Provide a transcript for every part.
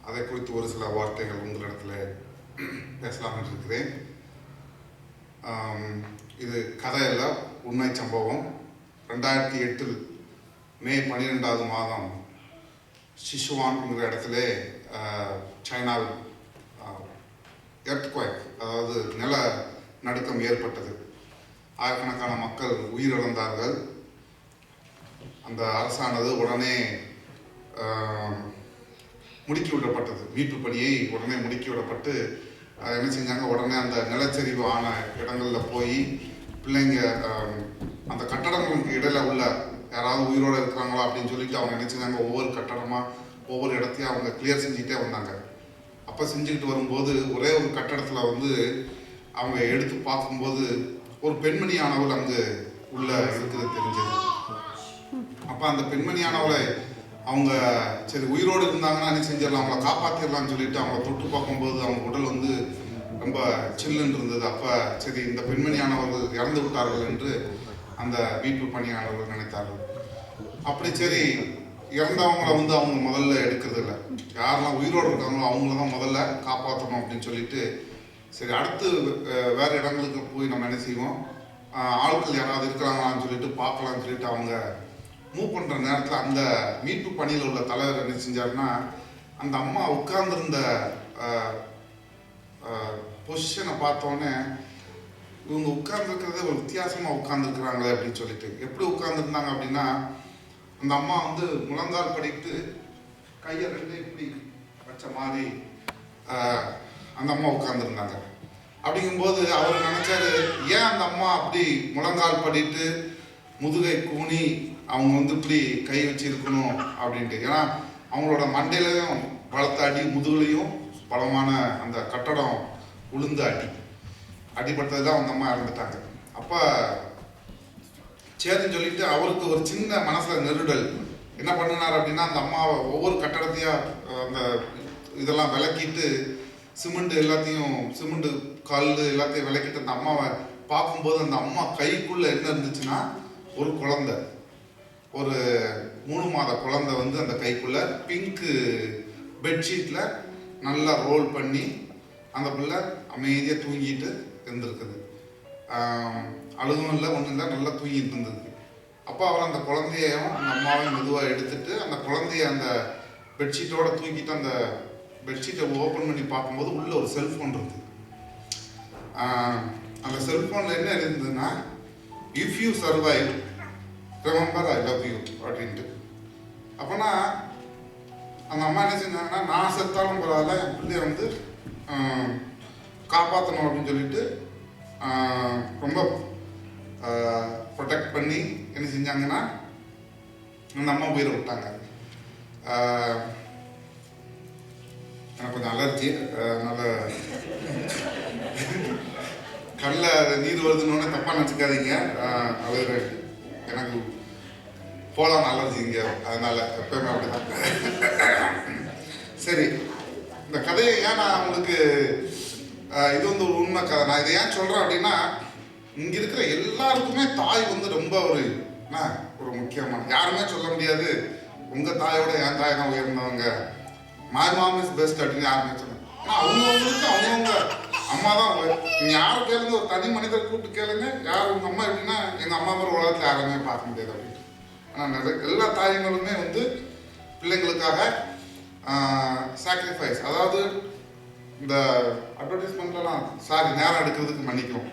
அதை குறித்து ஒரு சில வார்த்தைகள் உங்களிடத்தில் பேசலாம் இருக்கிறேன். இது கதையல்ல, உண்மை சம்பவம். 2008 மே 12வது மாதம் சிச்சுவான்ங்கிற இடத்துல சைனாவில் எர்த்குவேக், அதாவது நில நடுக்கம் ஏற்பட்டது. ஆயிரக்கணக்கான மக்கள் உயிரிழந்தார்கள். அந்த அரசானது உடனே முடுக்கிவிடப்பட்டது. மீட்பு பணியை உடனே முடுக்கிவிடப்பட்டு என்ன செஞ்சாங்க, உடனே அந்த நிலச்சரிவு ஆன இடங்களில் போய் பிள்ளைங்க அந்த கட்டடங்களுக்கு இடையில உள்ள யாராவது உயிரோடு இருக்கிறாங்களா அப்படின்னு சொல்லிட்டு அவங்க என்ன செஞ்சாங்க, ஒவ்வொரு கட்டடமாக ஒவ்வொரு இடத்தையும் அவங்க கிளியர் செஞ்சுக்கிட்டே வந்தாங்க. அப்போ செஞ்சுக்கிட்டு வரும்போது ஒரே ஒரு கட்டடத்தில் அவங்க எடுத்து பார்க்கும்போது ஒரு பெண்மணியானவள் அங்கே உள்ள இருக்கிறது தெரிஞ்சது. அப்போ அந்த பெண்மணியானவளை அவங்க சரி உயிரோடு இருந்தாங்கன்னா என்ன செஞ்சிடலாம், அவங்கள காப்பாற்றிடலாம்னு சொல்லிட்டு அவங்கள தொட்டு பார்க்கும்போது அவங்க உடல் ரொம்ப சில்லுன்னு இருந்தது. அப்போ சரி இந்த பெண்மணியானவர்கள் இறந்து விட்டார்கள் என்று அந்த மீட்பு பணியாளர்கள் நினைத்தார்கள். அப்படி சரி இறந்தவங்களை அவங்க முதல்ல எடுக்கிறது இல்லை, யாரெல்லாம் உயிரோடு இருக்காங்களோ அவங்கள தான் முதல்ல காப்பாற்றணும் அப்படின்னு சொல்லிட்டு சரி அடுத்து வேறு இடங்களுக்கு போய் நம்ம என்ன செய்வோம், ஆட்கள் யாராவது இருக்கிறாங்களான்னு சொல்லிட்டு பார்க்கலான்னு சொல்லிட்டு அவங்க மூவ் பண்ணுற நேரத்தில் அந்த மீட்பு பணியில் உள்ள தலைவர் என்ன செஞ்சாருன்னா, அந்த அம்மா உட்கார்ந்துருந்த பொசிஷனை பார்த்தோன்னே இவங்க உட்கார்ந்துருக்கிறதே ஒரு வித்தியாசமாக உட்கார்ந்துருக்குறாங்களே அப்படின்னு சொல்லிட்டு, எப்படி உட்கார்ந்துருந்தாங்க அப்படின்னா, அந்த அம்மா முழங்கால் படிட்டு கையை ரெண்டு இப்படி வச்ச மாதிரி அந்த அம்மா உட்கார்ந்துருந்தாங்க. அப்படிங்கும்போது அவர் நினைச்சாரு, ஏன் அந்த அம்மா அப்படி முழங்கால் படிட்டு முதுகை கூணி அவங்க இப்படி கை வச்சிருக்கணும் அப்படின்ட்டு. ஏன்னா அவங்களோட மண்டையிலையும் பலத்த அடி, முதுகுலையும் பலமான அந்த கட்டடம் உளுந்து அடிபட்டது தான் அந்த அம்மா இறந்துட்டாங்க. அப்போ சரின்னு சொல்லிட்டு அவருக்கு ஒரு சின்ன மனசில் நெருடல். என்ன பண்ணினார் அப்படின்னா, அந்த அம்மாவை ஒவ்வொரு கட்டடத்தையாக அந்த இதெல்லாம் விளக்கிட்டு சிமெண்ட் கல் எல்லாத்தையும் விளக்கிட்டு அந்த அம்மாவை பார்க்கும்போது அந்த அம்மா கைக்குள்ளே என்ன இருந்துச்சுன்னா, ஒரு குழந்தை, ஒரு 3 மாத குழந்தை அந்த கைக்குள்ளே பிங்க்கு பெட்ஷீட்டில் நல்லா ரோல் பண்ணி அந்த பிள்ளை அமைதியாக தூங்கிட்டு இருந்திருக்குது. அழுகும் இல்லை, ஒன்றும் இல்லை, நல்லா தூங்கிட்டு இருந்தது. அப்போ அவர் அந்த குழந்தையையும் அந்த அம்மாவையும் மெதுவாக எடுத்துட்டு அந்த குழந்தைய அந்த பெட்ஷீட்டோட தூக்கிட்டு அந்த பெட்ஷீட்டை ஓப்பன் பண்ணி பார்க்கும்போது உள்ள ஒரு செல்ஃபோன் இருக்குது. அந்த செல்ஃபோனில் என்ன இருந்ததுன்னா, if you survive remember I love you அப்படின்ட்டு. அப்போனா அந்த அம்மா என்ன செஞ்சாங்கன்னா, நான் செத்தாலும் பரவாயில்ல என் பிள்ளைய காப்பாற்றணும் அப்படின்னு சொல்லிட்டு ரொம்ப ப்ரொடெக்ட் பண்ணி என்ன செஞ்சாங்கன்னா அந்த அம்மா உயிரை விட்டாங்க. எனக்கு கொஞ்சம் அலர்ஜி, நல்ல கண்ணில் நீர் வருதுன்னு தப்பாக நினச்சிக்காதீங்க. அது எனக்கு போலாம் அலர்ஜிங்க, அதனால் எப்பயுமே அப்படிதான். சரி, இந்த கதையை ஏன் நான் உங்களுக்கு இது ஒரு உண்மை கதை. நான் இதை ஏன் சொல்கிறேன் அப்படின்னா, இங்கே இருக்கிற எல்லாருக்குமே தாய் ரொம்ப ஒரு முக்கியமான, யாருமே சொல்ல முடியாது உங்கள் தாயோட என் தாய் தான் உயர்ந்தவங்க, மை மாம் இஸ் பெஸ்ட் அப்படின்னு யாருமே சொல்லுங்க. ஆனால் அவங்கவுங்களுக்கு அவங்கவுங்க அம்மா தான். நீங்கள் யாரை கேளுங்க, ஒரு தனி மனிதர் கூப்பிட்டு கேளுங்க, யார் உங்கள் அம்மா எப்படின்னா, எங்கள் அம்மா மாதிரி உலகத்தில் யாருமே பார்க்க முடியாது அப்படின்ட்டு. ஆனால் எல்லா தாயங்களுமே பிள்ளைங்களுக்காக சாக்ரிஃபைஸ், அதாவது இந்த அட்வர்டைஸ்மெண்ட்லாம் நேரம் எடுக்கிறதுக்கு மன்னிக்கும்,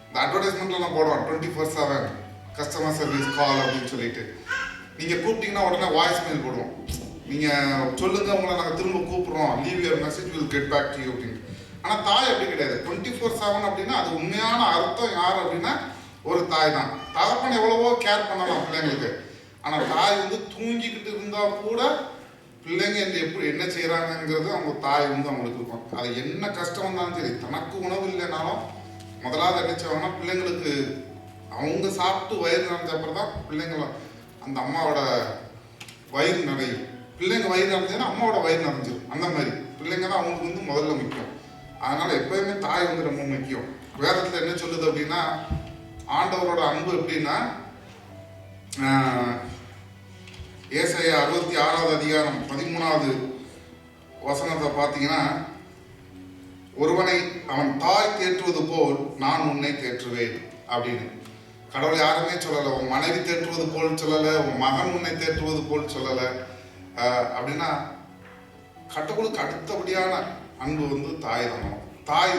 இந்த அட்வர்டைஸ்மெண்ட்லாம் போடுவோம் 24/7 கஸ்டமர் சர்வீஸ் கால் அப்படின்னு சொல்லிட்டு. நீங்கள் கூப்பிட்டீங்கன்னா உடனே வாய்ஸ் மெயில் போடுவோம், நீங்கள் சொல்லுங்கள் உங்களை நாங்கள் திரும்ப கூப்பிட்றோம், leave your message will get back to you அப்படின்னு. ஆனால் தாய் அப்படி கிடையாது. 24/7 அப்படின்னா அது உண்மையான அர்த்தம் யார் அப்படின்னா ஒரு தாய் தான். தகப்பன் எவ்வளவோ கேர் பண்ணலாம் பிள்ளைங்களுக்கு, ஆனால் தாய் தூங்கிக்கிட்டு இருந்தால் கூட பிள்ளைங்க எப்படி என்ன செய்கிறாங்கங்கிறது அவங்க தாய் அவங்களுக்கு இருக்கும். அது என்ன கஷ்டம் வந்தாலும் சரி, தனக்கு உணவு இல்லைனாலும் முதலாவது என்ன செய்வாங்கன்னா, பிள்ளைங்களுக்கு அவங்க சாப்பிட்டு வயிறு நிறைஞ்ச அப்புறம் தான் பிள்ளைங்களும் அந்த அம்மாவோட வயிறு நிறையும். பிள்ளைங்க வயிறு நிறைஞ்சதுன்னா அம்மாவோட வயிறு நிறைஞ்சிடும். அந்த மாதிரி பிள்ளைங்க தான் அவங்களுக்கு முதல்ல முக்கியம். அதனால் எப்போயுமே தாய் ரொம்ப முக்கியம். வேதத்தில் என்ன சொல்லுது அப்படின்னா, ஆண்டவரோட அன்பு எப்படின்னா, ஏசாயா 66வது அதிகாரம் 13வது வசனத்தை பார்த்தீங்கன்னா, ஒருவனை அவன் தாய் தேற்றுவது போல் நான் உன்னை தேற்றுவேன் அப்படின்னு. கடவுள் யாருமே சொல்லலை, உன் மனைவி தேற்றுவது போல் சொல்லலை, உன் மகன் உன்னை தேற்றுவது போல் சொல்லலை. அப்படின்னா கடவுளுக்கு அடுத்தபடியான அன்பு வந்து தாய் தான். தாய்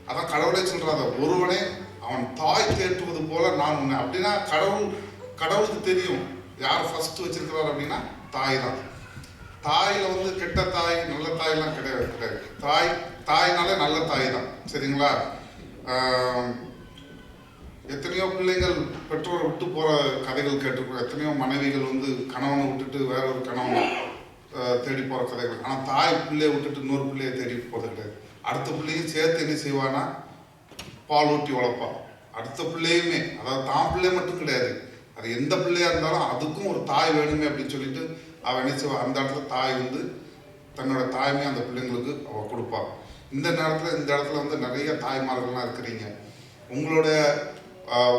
அதான் கடவுளே சொல்றாங்க, ஒருவனே அவன் தாய் தேற்றுவது போல நான் உன்னை. அப்படின்னா கடவுளுக்கு தெரியும் யார் ஃபர்ஸ்ட் வச்சிருக்கிறார் அப்படின்னா தாய் தான். தாயில வந்து கெட்ட தாய் நல்ல தாயெல்லாம் கிடையாது. தாய்னாலே நல்ல தாய் தான். சரிங்களா? எத்தனையோ பிள்ளைங்கள் பெற்றோரை விட்டு போற கதைகள் கேட்டிருக்கோம். எத்தனையோ மனைவிகள் வந்து கணவனை விட்டுட்டு வேற ஒரு கணவனை தேடி போற கதைகள். ஆனால் தாய் பிள்ளையை விட்டுட்டு இன்னொரு பிள்ளையை தேடி போறது கிடையாது. அடுத்த பிள்ளையும் சேர்த்து என்ன செய்வானா, பால் ஊட்டி வளர்ப்பா. அடுத்த பிள்ளையுமே, அதாவது தான் பிள்ளை மட்டும் கிடையாது, அது எந்த பிள்ளையா இருந்தாலும் அதுக்கும் ஒரு தாய் வேணுமே அப்படின்னு சொல்லிட்டு அவள் என்ன செய்வா, அந்த இடத்துல தாய் வந்து தன்னோட தாய்மையை அந்த பிள்ளைங்களுக்கு அவள் கொடுப்பா. இந்த இடத்துல வந்து நிறைய தாய்மார்கள்லாம் இருக்கிறீங்க.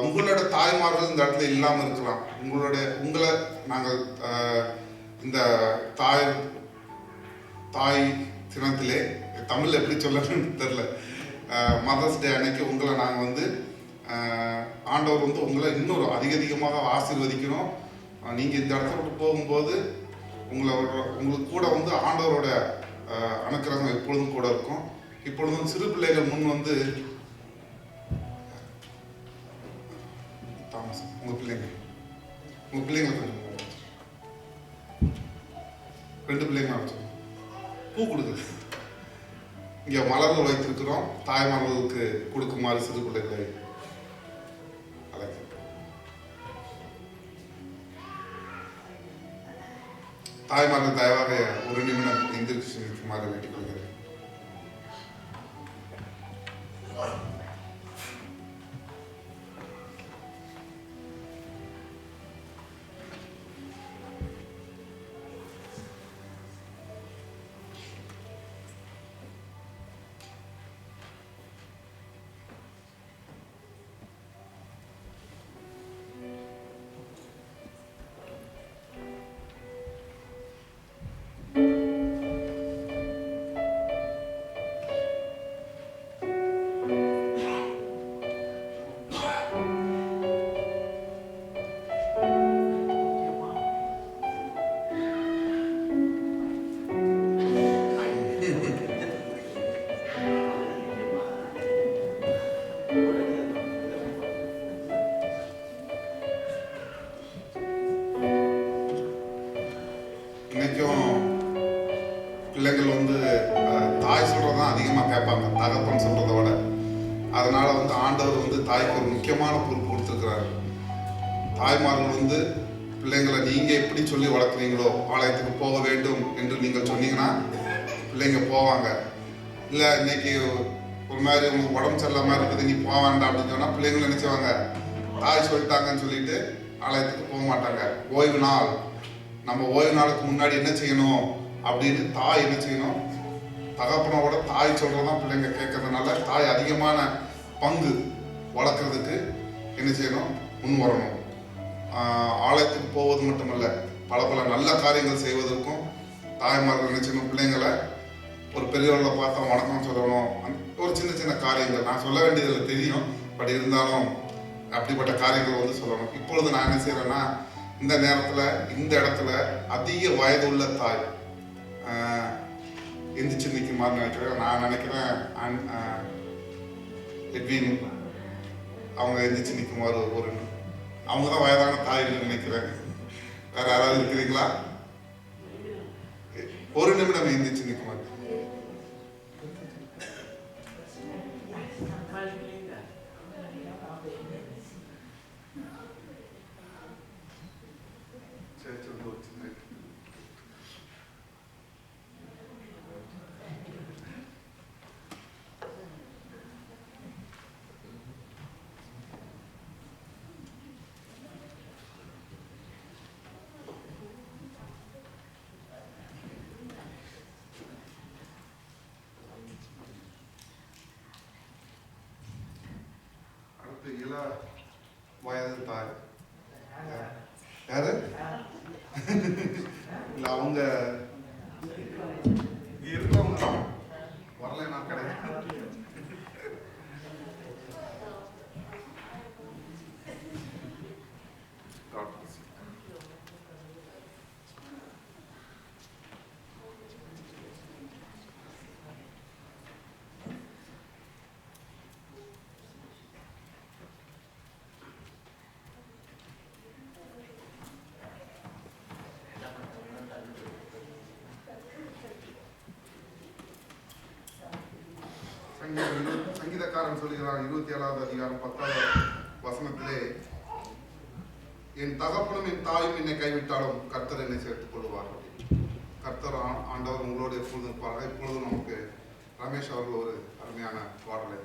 உங்களோட தாய்மார்கள் இந்த இடத்துல இல்லாமல் இருக்கலாம். உங்களை நாங்கள் இந்த தாய் தினத்திலே தமிழ் எப்படி சொல்லணும்னு தெரில, மதர்ஸ் டே அன்னைக்கு உங்களை நாங்கள் வந்து ஆண்டவர் வந்து உங்களை இன்னொரு அதிகமாக ஆசீர்வதிக்கணும். நீங்கள் இந்த இடத்துல விட்டு போகும்போது உங்களுக்கு கூட வந்து ஆண்டவரோட அனுக்கிரகம் எப்பொழுதும் கூட இருக்கும். இப்பொழுதும் சிறு பிள்ளைகள் முன் வந்து தாமசம் உங்கள் பிள்ளைங்களை கொஞ்சம் 2 பிள்ளைங்க வச்சு பூ கொடுக்குது. இங்கே மலர்கள் வைத்திருக்கிறோம். தாய்மார்களுக்கு கொடுக்குமாறு சிறு பிள்ளைகளை அழைக்கிறோம். தாய்மார்கள் தயவாக ஒரு நிமிடம் எந்திரிச்சு நிற்குமாறு வேண்டிக் கொள்கிறேன். பிள்ளைகள் வந்து தாய் சொல்றதான் அதிகமாக கேட்பாங்க தகப்பன் சொல்றதை விட. அதனால வந்து ஆண்டவர் வந்து தாய்க்கு ஒரு முக்கியமான பொறுப்பு கொடுத்துருக்கிறாரு. தாய்மார்கள் வந்து பிள்ளைங்களை நீங்க எப்படி சொல்லி வளர்க்குறீங்களோ, ஆலயத்துக்கு போக வேண்டும் என்று நீங்கள் சொன்னீங்கன்னா பிள்ளைங்க போவாங்க. இல்லை இன்னைக்கு ஒரு மாதிரி உங்களுக்கு உடம்பு சரியில்லாம இருக்குது, நீ போக வேண்டாம் அப்படின்னு சொன்னா பிள்ளைங்களும் நினைச்சுவாங்க, தாய் சொல்லிட்டாங்கன்னு சொல்லிட்டு ஆலயத்துக்கு போக மாட்டாங்க. ஓய்வு நாள், நம்ம ஓய்வு நாளுக்கு முன்னாடி என்ன செய்யணும் அப்படின்னு தாய் என்ன செய்யணும், தகப்பனோட தாய் சொல்றதான் பிள்ளைங்க கேட்கறதுனால தாய் அதிகமான பங்கு வளர்க்குறதுக்கு என்ன செய்யணும், முன் வரணும். ஆலயத்துக்கு போவது மட்டுமல்ல, பல நல்ல காரியங்கள் செய்வதற்கும் தாய்மார்கள் என்ன செய்யணும், பிள்ளைங்களை ஒரு பெரியவர்களை பார்த்தா வணக்கம் சொல்லணும். ஒரு சின்ன காரியங்கள் நான் சொல்ல வேண்டியதில் தெரியும், பட் இருந்தாலும் அப்படிப்பட்ட காரியங்கள் வந்து சொல்லணும். இப்பொழுது நான் என்ன செய்யறேன்னா, இந்த நேரத்தில் இந்த இடத்துல அதிக வயதுள்ள தாய் எந்திரிச்சு நிற்குமாறு நினைக்கிறேன். நான் நினைக்கிறேன் எட்வின் அவங்க எந்திரிச்சு நிற்குமாறு அவங்க தான் வயதான தாய்கள் நினைக்கிறேன். வேற யாராவது இருக்கிறீங்களா? ஒரு நிமிடம் எந்திரிச்சு நிற்குமாறு. இள வயது தாய் யாரு? இல்ல அவங்க சங்கீதக்காரன் சொல்லுகிறான் 27வது அதிகாரம் 10வது வசனத்திலே, என் தகப்பனும் என் தாயும் என்னை கைவிட்டாலும் கர்த்தர் என்னை சேர்த்துக் கொள்வார். கர்த்தர் ஆண்டவர் உங்களோடு எப்பொழுதும் இருப்பார்கள். இப்பொழுதும் நமக்கு ரமேஷ் அவர்கள் ஒரு அருமையான பாடலை